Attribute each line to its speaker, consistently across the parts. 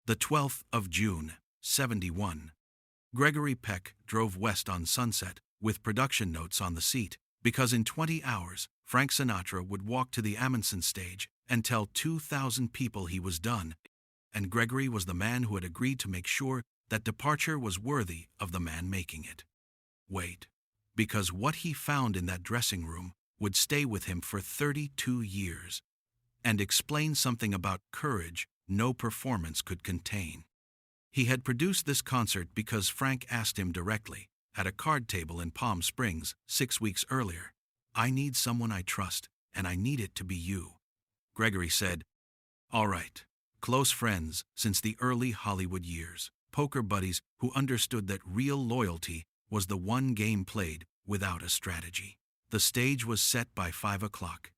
Speaker 1: The 12th of June, 71. Gregory Peck drove west on Sunset, with production notes on the seat, because in 20 hours, Frank Sinatra would walk to the Amundsen stage and tell 2,000 people he was done, and Gregory was the man who had agreed to make sure that departure was worthy of the man making it. Wait, because what he found in that dressing room would stay with him for 32 years and explain something about courage no performance could contain. He had produced this concert because Frank asked him directly, at a card table in Palm Springs 6 weeks earlier, "I need someone I trust, and I need it to be you." Gregory said, "All right." Close friends since the early Hollywood years, poker buddies who understood that real loyalty was the one game played without a strategy. The stage was set by 5 o'clock.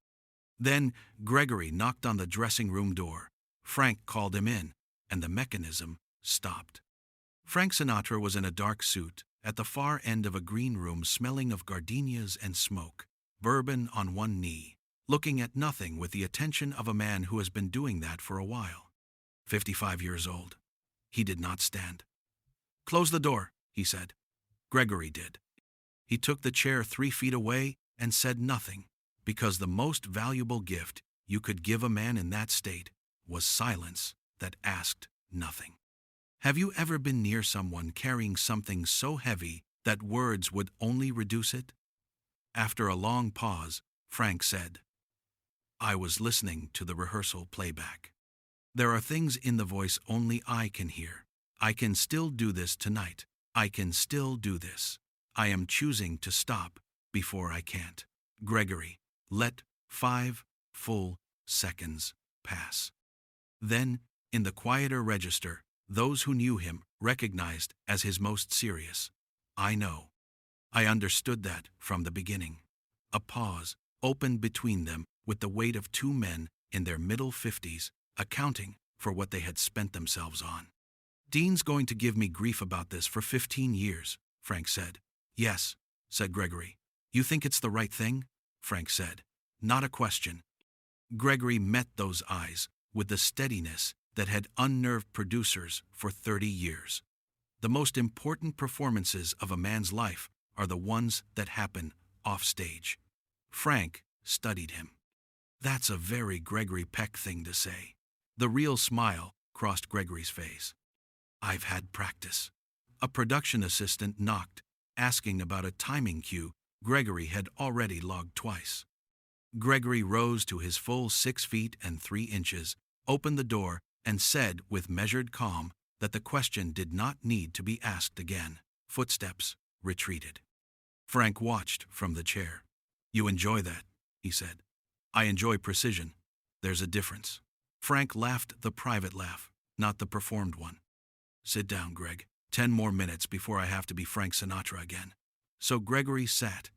Speaker 1: Then Gregory knocked on the dressing room door. Frank called him in, and the mechanism stopped. Frank Sinatra was in a dark suit, at the far end of a green room smelling of gardenias and smoke, bourbon on one knee, looking at nothing with the attention of a man who has been doing that for a while. 55 years old. He did not stand. "Close the door," he said. Gregory did. He took the chair 3 feet away and said nothing, because the most valuable gift you could give a man in that state was silence that asked nothing. Have you ever been near someone carrying something so heavy that words would only reduce it? After a long pause, Frank said, "I was listening to the rehearsal playback. There are things in the voice only I can hear. I can still do this tonight. I can still do this. I am choosing to stop before I can't." Gregory let 5 full seconds pass. Then, in the quieter register, those who knew him recognized as his most serious, "I know. I understood that from the beginning." A pause opened between them with the weight of 2 men in their middle 50s, accounting for what they had spent themselves on. "Dean's going to give me grief about this for 15 years, Frank said. "Yes," said Gregory. "You think it's the right thing?" Frank said. "Not a question." Gregory met those eyes with the steadiness that had unnerved producers for 30 years. The most important performances of a man's life are the ones that happen offstage. Frank studied him. That's a very Gregory Peck thing to say. The real smile crossed Gregory's face. "I've had practice." A production assistant knocked, asking about a timing cue Gregory had already logged twice. Gregory rose to his full 6 feet and 3 inches, opened the door, and said with measured calm that the question did not need to be asked again. Footsteps retreated. Frank watched from the chair. "You enjoy that," he said. "I enjoy precision. There's a difference." Frank laughed the private laugh, not the performed one. "Sit down, Greg. 10 more minutes before I have to be Frank Sinatra again." So Gregory sat.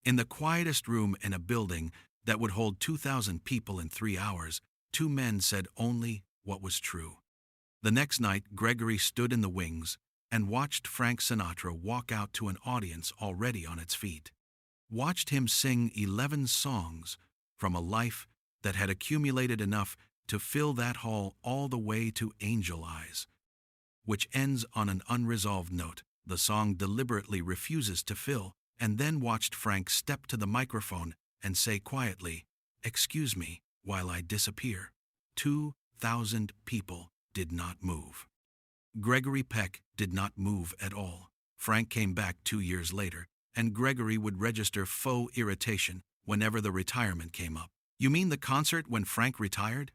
Speaker 1: In the quietest room in a building that would hold 2,000 people in 3 hours, 2 men said only what was true. The next night, Gregory stood in the wings and watched Frank Sinatra walk out to an audience already on its feet. Watched him sing 11 songs from a life that had accumulated enough to fill that hall all the way to Angel Eyes, which ends on an unresolved note the song deliberately refuses to fill, and then watched Frank step to the microphone and say quietly, "Excuse me while I disappear." 2,000 people did not move. Gregory Peck did not move at all. Frank came back 2 years later, and Gregory would register faux irritation whenever the retirement came up. "You mean the concert when Frank retired?"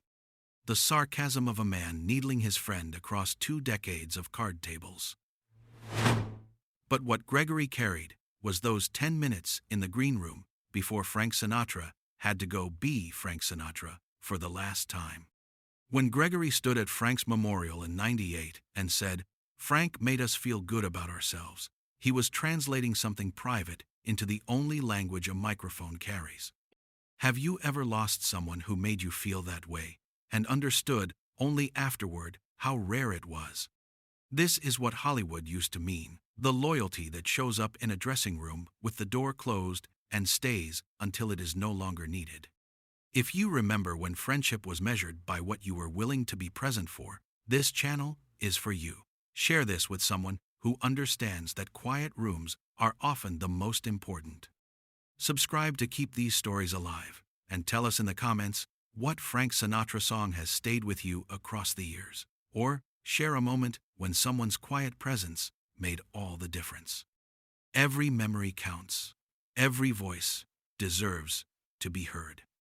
Speaker 1: The sarcasm of a man needling his friend across 2 decades of card tables. But what Gregory carried was those 10 minutes in the green room before Frank Sinatra had to go be Frank Sinatra for the last time. When Gregory stood at Frank's memorial in '98 and said, "Frank made us feel good about ourselves," he was translating something private into the only language a microphone carries. Have you ever lost someone who made you feel that way, and understood only afterward how rare it was? This is what Hollywood used to mean, the loyalty that shows up in a dressing room with the door closed and stays until it is no longer needed. If you remember when friendship was measured by what you were willing to be present for, This channel is for you. Share this with someone who understands that quiet rooms are often the most important. Subscribe to keep these stories alive, and tell us in the comments what Frank Sinatra song has stayed with you across the years. Or share a moment when someone's quiet presence made all the difference. Every memory counts. Every voice deserves to be heard.